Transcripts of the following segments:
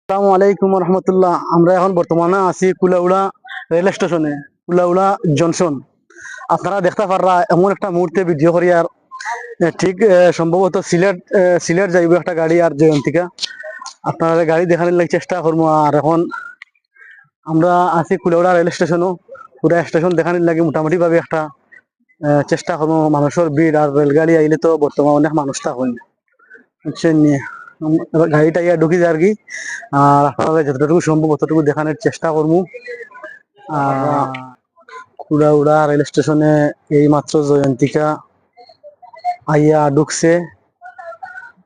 আসসালামু আলাইকুম রহমতুল্লাহ। আমরা এখন বর্তমানে আছি কুলাউড়া রেল স্টেশনে, কুলাউড়া জংশন। আপনারা দেখতে পাররা এমন একটা মুহূর্তে ভিডিও করি আর ঠিক সম্ভবত সিলেট যাইব একটা গাড়ি আর জয়ন্তিকা। আপনারা গাড়ি দেখানোর লাগে চেষ্টা করবো। আর এখন আমরা আছি কুলাউড়া রেল স্টেশনও, পুরা স্টেশন দেখানোর লাগে মোটামুটি ভাবে একটা চেষ্টা করবো। মানুষের ভিড় আর রেলগাড়ি আইলে তো বর্তমানে অনেক মানুষ থাকুন বুঝছেন নি। গাড়িটা ইয়া ঢুকি যায় আর কি। আর আপনারা যতটুকু সম্ভব ততটুকু দেখানোর চেষ্টা করবো। আর কুলাউড়া রেল স্টেশনে এই মাত্র জয়ন্তিকা আইয়া ঢুকছে।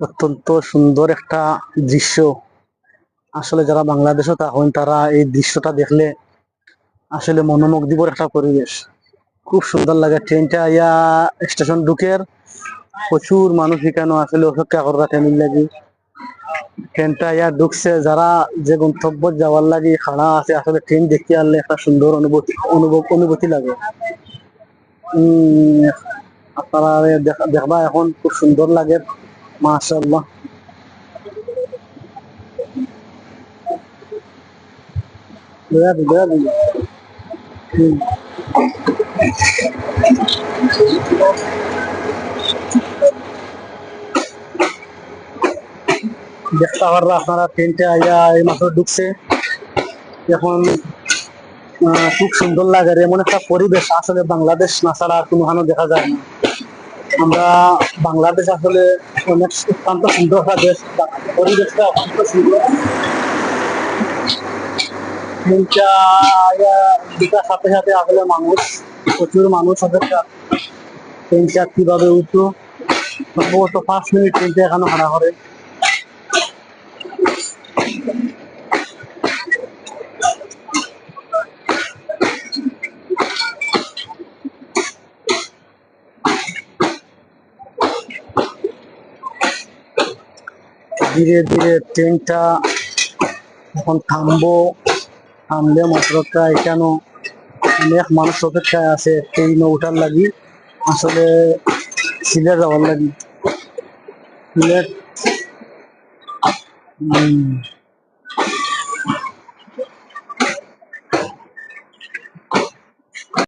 অত্যন্ত সুন্দর একটা দৃশ্য। আসলে যারা বাংলাদেশে থাকেন তারা এই দৃশ্যটা দেখলে আসলে মনোমুগ্ধকর একটা পরিবেশ, খুব সুন্দর লাগে। ট্রেনটা আইয়া স্টেশন ঢুকের প্রচুর মানুষ এখানে আসলে অপেক্ষা করা ট্রেনের লাগি। ট্রেনটা ইয়া ঢুকছে, যারা যে গন্তব্য যাওয়ার লাগে খাড়া আছে। আসলে ট্রেন দেখতে আসলে একটা সুন্দর অনুভূতি লাগে। আপনারা দেখবা এখন খুব সুন্দর লাগে মাশাআল্লাহ। দেখতে পাররা আপনারা ট্রেনটা আইয়া এই মাত্র ঢুকছে। এখন খুব সুন্দর লাগে এমন একটা পরিবেশ আসলে বাংলাদেশ না ছাড়া আর কোনোখানে দেখা যায় না। আমরা বাংলাদেশ আসলে অনেক অত্যন্ত সুন্দর একটা দেশ, পরিবেশটা অত্যন্ত সুন্দর। ট্রেনটা ঢুকার সাথে সাথে আসলে মানুষ, প্রচুর মানুষ অপেক্ষা। ট্রেনটা কিভাবে উঠতো, সম্ভবত 5 মিনিট ট্রেনটা এখানে হারা করে। ধীরে ধীরে ট্রেনটা এখন থামলে মাত্রটা এখানে অনেক মানুষ অপেক্ষায় আছে ট্রেন ওঠার লাগি। আসলে সিলেট যাওয়ার লাগি। সিলেট